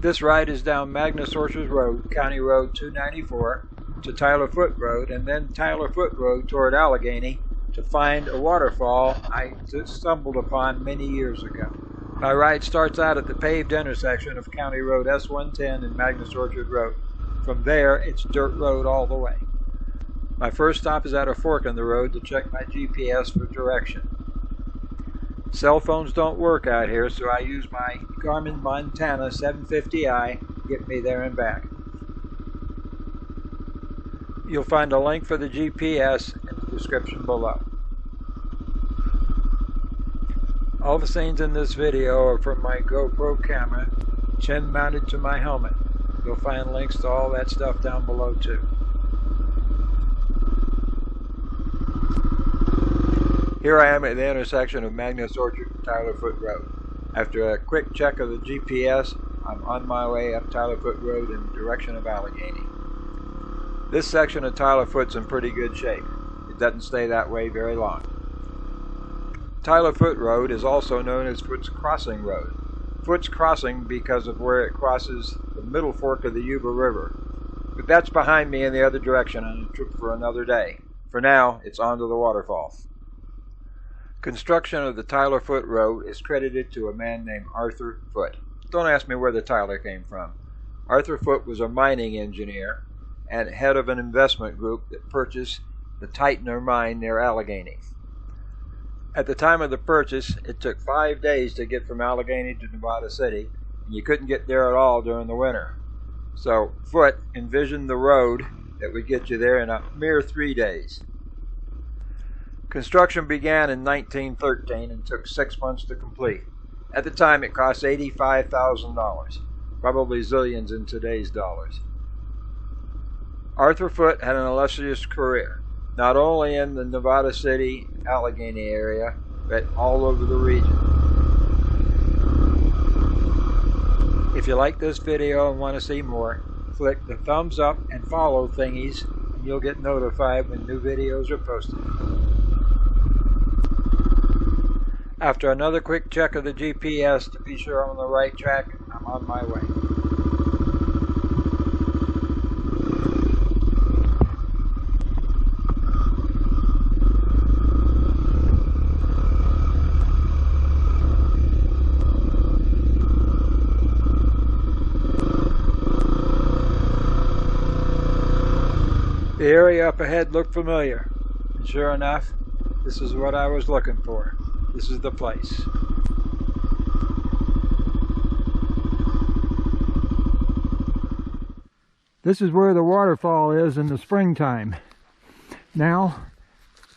This ride is down Magnus Road, County Road 294, to Tyler Foote Road, and then Tyler Foote Road toward Allegheny to find a waterfall I stumbled upon many years ago. My ride starts out at the paved intersection of County Road S110 and Magnus Orchard Road. From there, it's dirt road all the way. My first stop is at a fork in the road to check my GPS for direction. Cell phones don't work out here, so I use my Garmin Montana 750i to get me there and back. You'll find a link for the GPS in the description below. All the scenes in this video are from my GoPro camera, chin mounted to my helmet. You'll find links to all that stuff down below too. Here I am at the intersection of Magnus Orchard and Tyler Foote Road. After a quick check of the GPS, I'm on my way up Tyler Foote Road in the direction of Allegheny. This section of Tyler Foote's in pretty good shape. It doesn't stay that way very long. Tyler Foote Road is also known as Foote's Crossing Road. Foote's Crossing because of where it crosses the middle fork of the Yuba River. But that's behind me in the other direction and a trip for another day. For now, it's on to the waterfall. Construction of the Tyler Foote Road is credited to a man named Arthur Foote. Don't ask me where the Tyler came from. Arthur Foote was a mining engineer and head of an investment group that purchased the Tightener mine near Allegheny. At the time of the purchase, it took 5 days to get from Allegheny to Nevada City, and you couldn't get there at all during the winter. So Foote envisioned the road that would get you there in a mere 3 days. Construction began in 1913 and took 6 months to complete. At the time, it cost $85,000, probably zillions in today's dollars. Arthur Foote had an illustrious career, not only in the Nevada City, Allegheny area, but all over the region. If you like this video and want to see more, click the thumbs up and follow thingies, and you'll get notified when new videos are posted. After another quick check of the GPS to be sure I'm on the right track, I'm on my way. The area up ahead looked familiar, and sure enough, this is what I was looking for. This is the place. This is where the waterfall is in the springtime. Now,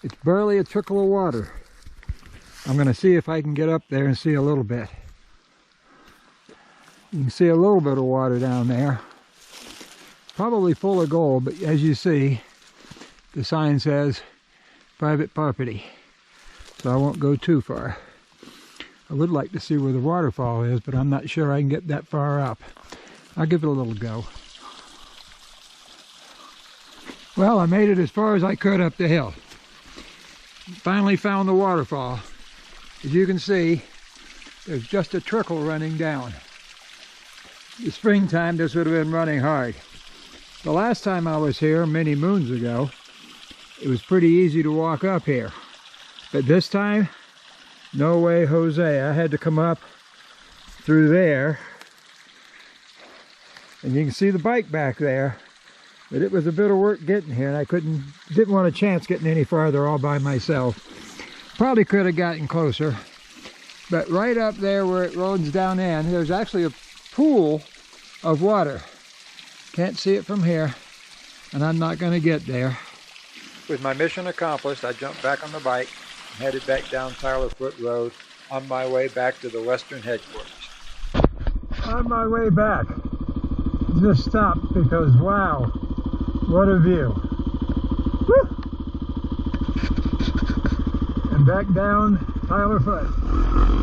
it's barely a trickle of water. I'm going to see if I can get up there and see a little bit. You can see a little bit of water down there. Probably full of gold, but as you see, the sign says private property. So I won't go too far. I would like to see where the waterfall is, but I'm not sure I can get that far up. I'll give it a little go. Well, I made it as far as I could up the hill. Finally found the waterfall. As you can see, there's just a trickle running down. In the springtime, this would have been running hard. The last time I was here, many moons ago, it was pretty easy to walk up here. But this time, no way, Jose. I had to come up through there. And you can see the bike back there. But it was a bit of work getting here, and I didn't want a chance getting any farther all by myself. Probably could have gotten closer. But right up there where it runs down in, there's actually a pool of water. Can't see it from here, and I'm not going to get there. With my mission accomplished, I jumped back on the bike and headed back down Tyler Foote Road on my way back to the western headquarters. On my way back, just stopped because wow, what a view. Woo! And back down Tyler Foote.